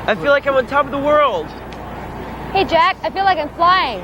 I feel like I'm on top of the world. Hey, Jack, I feel like I'm flying.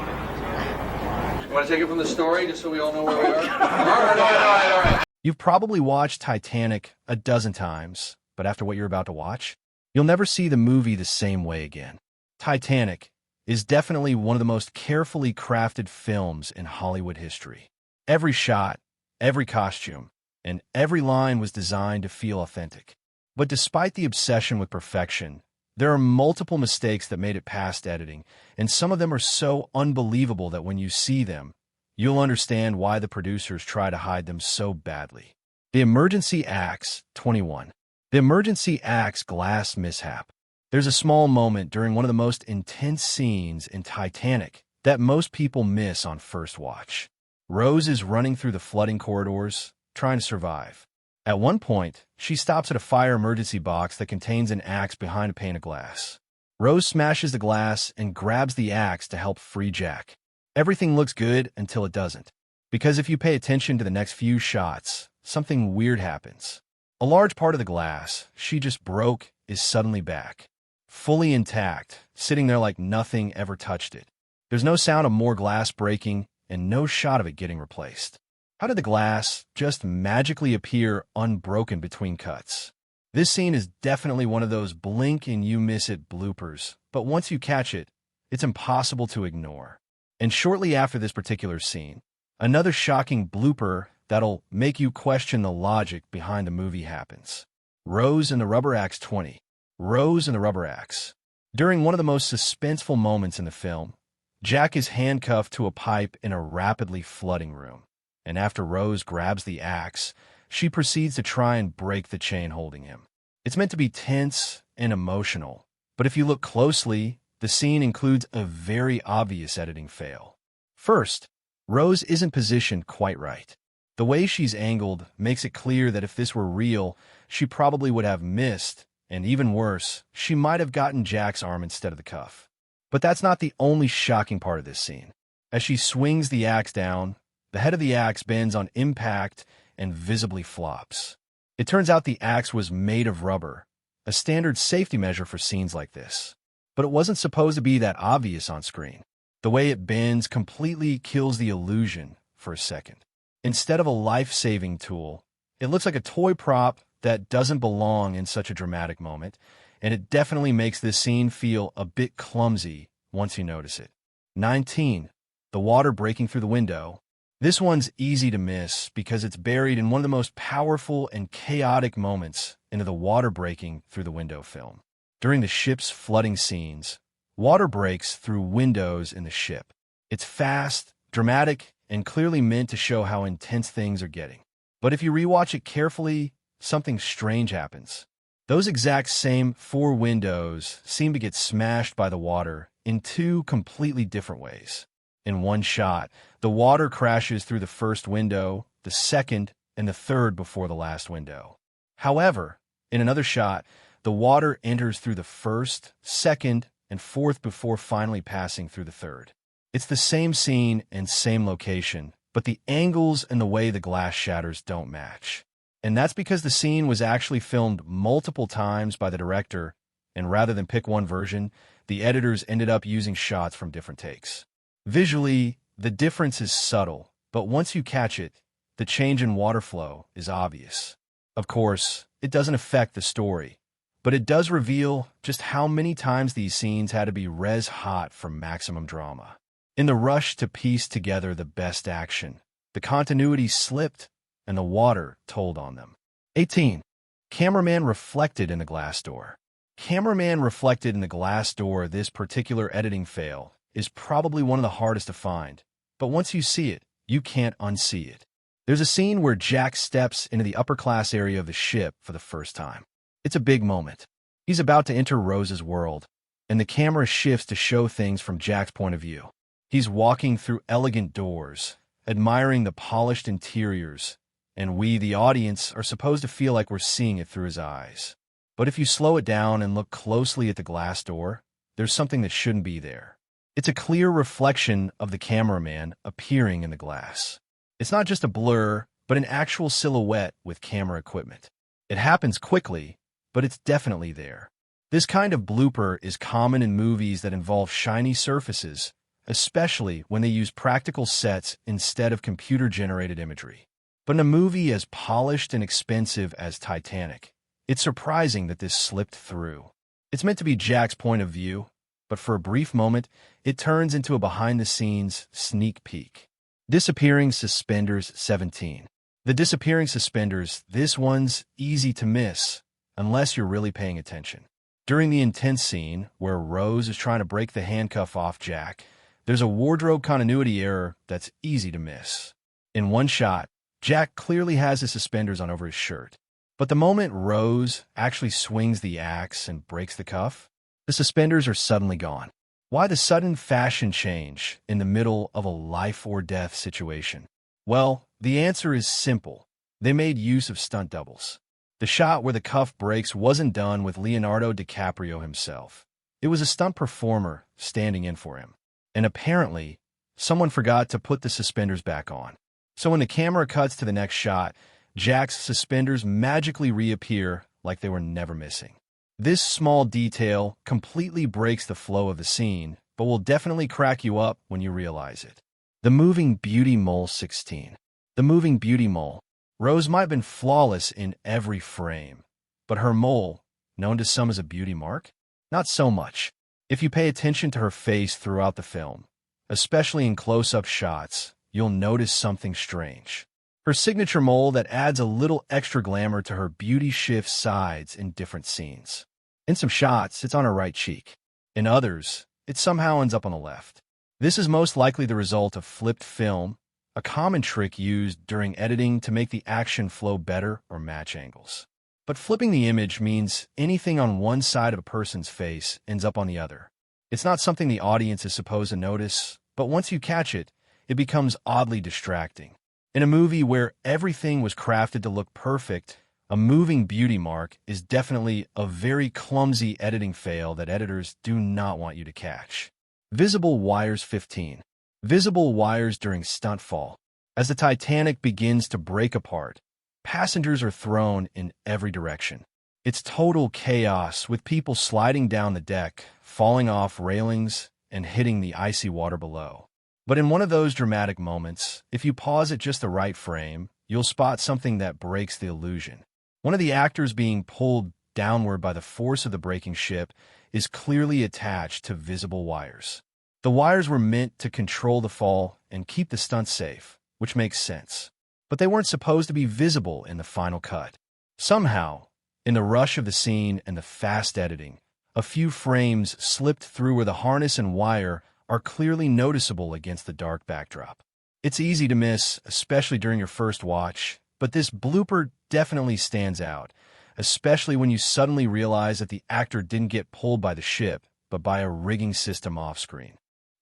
You want to take it from the story just so we all know where we are? All right. You've probably watched Titanic a dozen times, but after what you're about to watch, you'll never see the movie the same way again. Titanic is definitely one of the most carefully crafted films in Hollywood history. Every shot, every costume, and every line was designed to feel authentic. But despite the obsession with perfection, there are multiple mistakes that made it past editing, and some of them are so unbelievable that when you see them, you'll understand why the producers try to hide them so badly. The Emergency Axe 21. The Emergency Axe glass mishap. There's a small moment during one of the most intense scenes in Titanic that most people miss on first watch. Rose is running through the flooding corridors, trying to survive. At one point, she stops at a fire emergency box that contains an axe behind a pane of glass. Rose smashes the glass and grabs the axe to help free Jack. Everything looks good until it doesn't. Because if you pay attention to the next few shots, something weird happens. A large part of the glass she just broke is suddenly back, fully intact, sitting there like nothing ever touched it. There's no sound of more glass breaking and no shot of it getting replaced. How did the glass just magically appear unbroken between cuts? This scene is definitely one of those blink and you miss it bloopers, but once you catch it, it's impossible to ignore. And shortly after this particular scene, another shocking blooper that'll make you question the logic behind the movie happens. Rose and the Rubber Axe 20. Rose and the Rubber Axe. During one of the most suspenseful moments in the film, Jack is handcuffed to a pipe in a rapidly flooding room. And after Rose grabs the axe, she proceeds to try and break the chain holding him. It's meant to be tense and emotional, but if you look closely, the scene includes a very obvious editing fail. First, Rose isn't positioned quite right. The way she's angled makes it clear that if this were real, she probably would have missed, and even worse, she might have gotten Jack's arm instead of the cuff. But that's not the only shocking part of this scene. As she swings the axe down, the head of the axe bends on impact and visibly flops. It turns out the axe was made of rubber, a standard safety measure for scenes like this. But it wasn't supposed to be that obvious on screen. The way it bends completely kills the illusion for a second. Instead of a life-saving tool, it looks like a toy prop that doesn't belong in such a dramatic moment, and it definitely makes this scene feel a bit clumsy once you notice it. 19. The water breaking through the window. This one's easy to miss because it's buried in one of the most powerful and chaotic moments into the water breaking through the window film. During the ship's flooding scenes, water breaks through windows in the ship. It's fast, dramatic, and clearly meant to show how intense things are getting. But if you rewatch it carefully, something strange happens. Those exact same 4 windows seem to get smashed by the water in 2 completely different ways. In one shot, the water crashes through the first window, the second, and the third before the last window. However, in another shot, the water enters through the first, second, and fourth before finally passing through the third. It's the same scene and same location, but the angles and the way the glass shatters don't match. And that's because the scene was actually filmed multiple times by the director, and rather than pick one version, the editors ended up using shots from different takes. Visually, the difference is subtle, but once you catch it, the change in water flow is obvious. Of course, it doesn't affect the story, but it does reveal just how many times these scenes had to be res hot for maximum drama. In the rush to piece together the best action, the continuity slipped and the water told on them. 18. Cameraman reflected in the glass door. Cameraman reflected in the glass door. This particular editing fail is probably one of the hardest to find, but once you see it, you can't unsee it. There's a scene where Jack steps into the upper class area of the ship for the first time. It's a big moment. He's about to enter Rose's world, and the camera shifts to show things from Jack's point of view. He's walking through elegant doors, admiring the polished interiors, and we, the audience, are supposed to feel like we're seeing it through his eyes. But if you slow it down and look closely at the glass door, there's something that shouldn't be there. It's a clear reflection of the cameraman appearing in the glass. It's not just a blur, but an actual silhouette with camera equipment. It happens quickly, but it's definitely there. This kind of blooper is common in movies that involve shiny surfaces, especially when they use practical sets instead of computer-generated imagery. But in a movie as polished and expensive as Titanic, it's surprising that this slipped through. It's meant to be Jack's point of view, but for a brief moment, it turns into a behind-the-scenes sneak peek. Disappearing suspenders 17. The disappearing suspenders, this one's easy to miss, unless you're really paying attention. During the intense scene, where Rose is trying to break the handcuff off Jack, there's a wardrobe continuity error that's easy to miss. In one shot, Jack clearly has his suspenders on over his shirt. But the moment Rose actually swings the axe and breaks the cuff, the suspenders are suddenly gone. Why the sudden fashion change in the middle of a life-or-death situation? Well, the answer is simple. They made use of stunt doubles. The shot where the cuff breaks wasn't done with Leonardo DiCaprio himself. It was a stunt performer standing in for him. And apparently, someone forgot to put the suspenders back on. So when the camera cuts to the next shot, Jack's suspenders magically reappear like they were never missing. This small detail completely breaks the flow of the scene, but will definitely crack you up when you realize it. The moving beauty mole 16. The moving beauty mole. Rose might have been flawless in every frame, but her mole, known to some as a beauty mark, not so much. If you pay attention to her face throughout the film, especially in close-up shots, you'll notice something strange. Her signature mole that adds a little extra glamour to her beauty shifts sides in different scenes. In some shots, it's on her right cheek. In others, it somehow ends up on the left. This is most likely the result of flipped film, a common trick used during editing to make the action flow better or match angles. But flipping the image means anything on one side of a person's face ends up on the other. It's not something the audience is supposed to notice, but once you catch it, it becomes oddly distracting. In a movie where everything was crafted to look perfect, a moving beauty mark is definitely a very clumsy editing fail that editors do not want you to catch. Visible wires 15. Visible wires during stunt fall. As the Titanic begins to break apart, passengers are thrown in every direction. It's total chaos, with people sliding down the deck, falling off railings, and hitting the icy water below. But in one of those dramatic moments, if you pause at just the right frame, you'll spot something that breaks the illusion. One of the actors being pulled downward by the force of the breaking ship is clearly attached to visible wires. The wires were meant to control the fall and keep the stunt safe, which makes sense. But they weren't supposed to be visible in the final cut. Somehow, in the rush of the scene and the fast editing, a few frames slipped through where the harness and wire are clearly noticeable against the dark backdrop. It's easy to miss, especially during your first watch, but this blooper definitely stands out, especially when you suddenly realize that the actor didn't get pulled by the ship, but by a rigging system off-screen.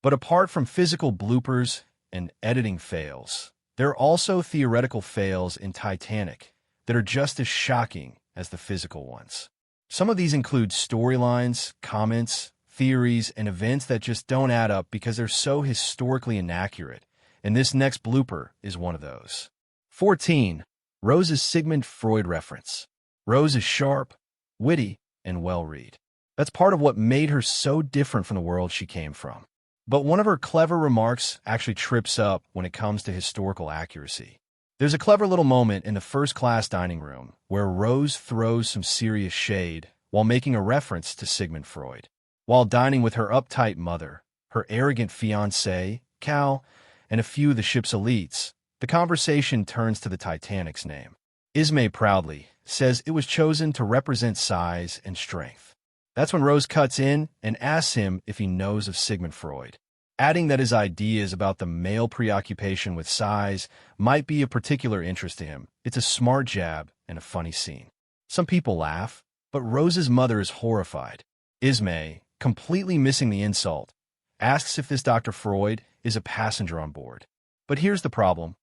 But apart from physical bloopers and editing fails, there are also theoretical fails in Titanic that are just as shocking as the physical ones. Some of these include storylines, comments, theories, and events that just don't add up because they're so historically inaccurate, and this next blooper is one of those. 14. Rose's Sigmund Freud reference. Rose is sharp, witty, and well-read. That's part of what made her so different from the world she came from. But one of her clever remarks actually trips up when it comes to historical accuracy. There's a clever little moment in the first-class dining room where Rose throws some serious shade while making a reference to Sigmund Freud. While dining with her uptight mother, her arrogant fiancé, Cal, and a few of the ship's elites, the conversation turns to the Titanic's name. Ismay proudly says it was chosen to represent size and strength. That's when Rose cuts in and asks him if he knows of Sigmund Freud, adding that his ideas about the male preoccupation with size might be of particular interest to him. It's a smart jab and a funny scene. Some people laugh, but Rose's mother is horrified. Ismay, completely missing the insult, asks if this Dr. Freud is a passenger on board. But here's the problem.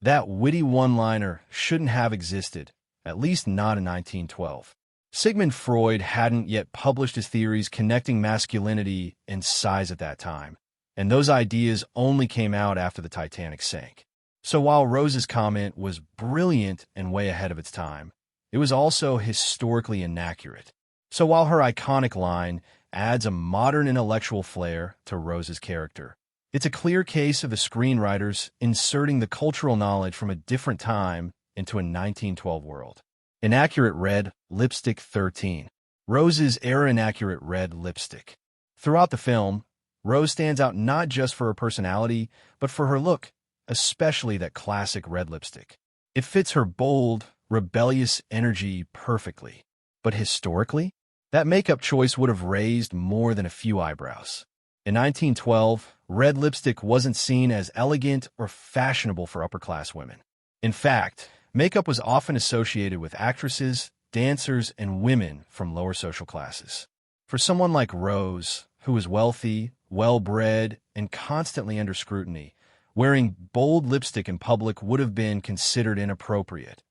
That witty one-liner shouldn't have existed, at least not in 1912. Sigmund Freud hadn't yet published his theories connecting masculinity and size at that time, and those ideas only came out after the Titanic sank. So while Rose's comment was brilliant and way ahead of its time, it was also historically inaccurate. So while her iconic line adds a modern intellectual flair to Rose's character, it's a clear case of the screenwriters inserting the cultural knowledge from a different time into a 1912 world. Inaccurate red lipstick 13. Rose's era inaccurate red lipstick. Throughout the film, Rose stands out not just for her personality, but for her look, especially that classic red lipstick. It fits her bold, rebellious energy perfectly. But historically, that makeup choice would have raised more than a few eyebrows. In 1912, red lipstick wasn't seen as elegant or fashionable for upper-class women. In fact, makeup was often associated with actresses, dancers, and women from lower social classes. For someone like Rose, who was wealthy, well-bred, and constantly under scrutiny, wearing bold lipstick in public would have been considered inappropriate,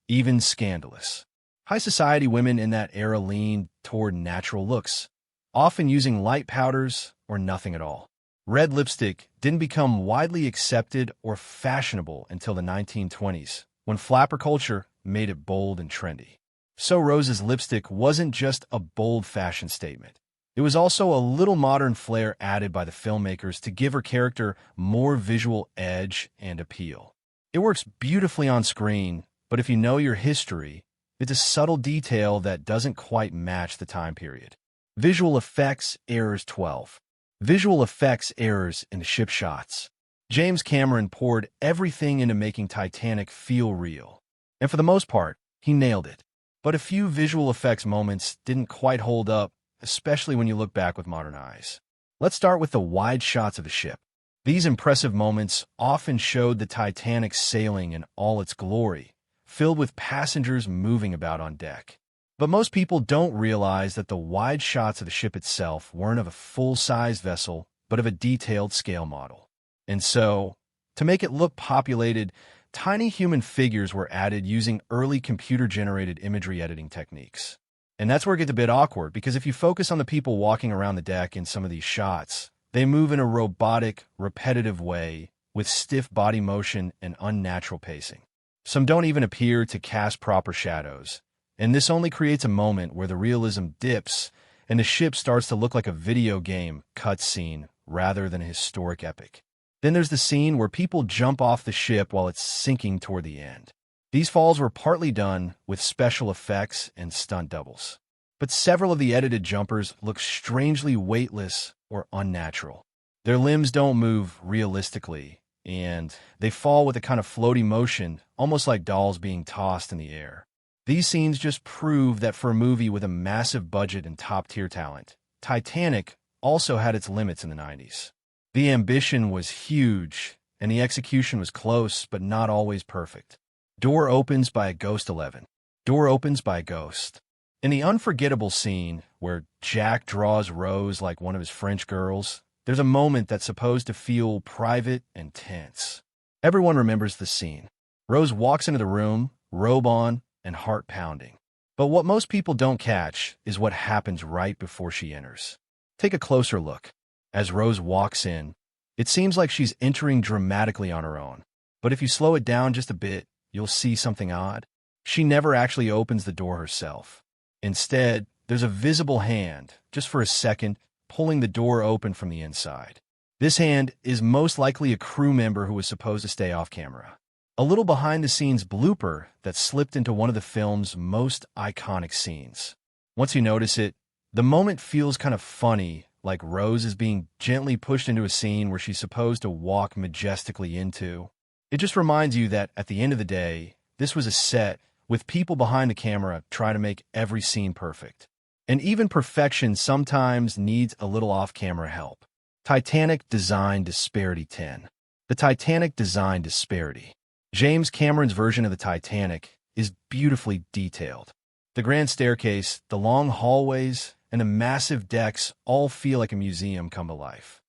even scandalous. High society women in that era leaned toward natural looks, often using light powders or nothing at all. Red lipstick didn't become widely accepted or fashionable until the 1920s, when flapper culture made it bold and trendy. So Rose's lipstick wasn't just a bold fashion statement. It was also a little modern flair added by the filmmakers to give her character more visual edge and appeal. It works beautifully on screen, but if you know your history, it's a subtle detail that doesn't quite match the time period. Visual effects errors 12. Visual effects errors in the ship shots. James Cameron poured everything into making Titanic feel real. And for the most part, he nailed it. But a few visual effects moments didn't quite hold up, especially when you look back with modern eyes. Let's start with the wide shots of the ship. These impressive moments often showed the Titanic sailing in all its glory, filled with passengers moving about on deck. But most people don't realize that the wide shots of the ship itself weren't of a full-size vessel, but of a detailed scale model. And so, to make it look populated, tiny human figures were added using early computer-generated imagery editing techniques. And that's where it gets a bit awkward, because if you focus on the people walking around the deck in some of these shots, they move in a robotic, repetitive way with stiff body motion and unnatural pacing. Some don't even appear to cast proper shadows, and this only creates a moment where the realism dips and the ship starts to look like a video game cutscene rather than a historic epic. Then there's the scene where people jump off the ship while it's sinking toward the end. These falls were partly done with special effects and stunt doubles, but several of the edited jumpers look strangely weightless or unnatural. Their limbs don't move realistically, and they fall with a kind of floaty motion, almost like dolls being tossed in the air. These scenes just prove that for a movie with a massive budget and top-tier talent, Titanic also had its limits in the 90s. The ambition was huge, and the execution was close, but not always perfect. Door opens by a ghost 11. Door opens by a ghost. In the unforgettable scene where Jack draws Rose like one of his French girls, there's a moment that's supposed to feel private and tense. Everyone remembers the scene. Rose walks into the room, robe on, and heart pounding. But what most people don't catch is what happens right before she enters. Take a closer look. As Rose walks in, it seems like she's entering dramatically on her own. But if you slow it down just a bit, you'll see something odd. She never actually opens the door herself. Instead, there's a visible hand, just for a second, pulling the door open from the inside. This hand is most likely a crew member who was supposed to stay off camera. A little behind-the-scenes blooper that slipped into one of the film's most iconic scenes. Once you notice it, the moment feels kind of funny, like Rose is being gently pushed into a scene where she's supposed to walk majestically into. It just reminds you that, at the end of the day, this was a set with people behind the camera trying to make every scene perfect. And even perfection sometimes needs a little off-camera help. Titanic Design Disparity 10. The Titanic Design Disparity. James Cameron's version of the Titanic is beautifully detailed. The grand staircase, the long hallways, and the massive decks all feel like a museum come to life.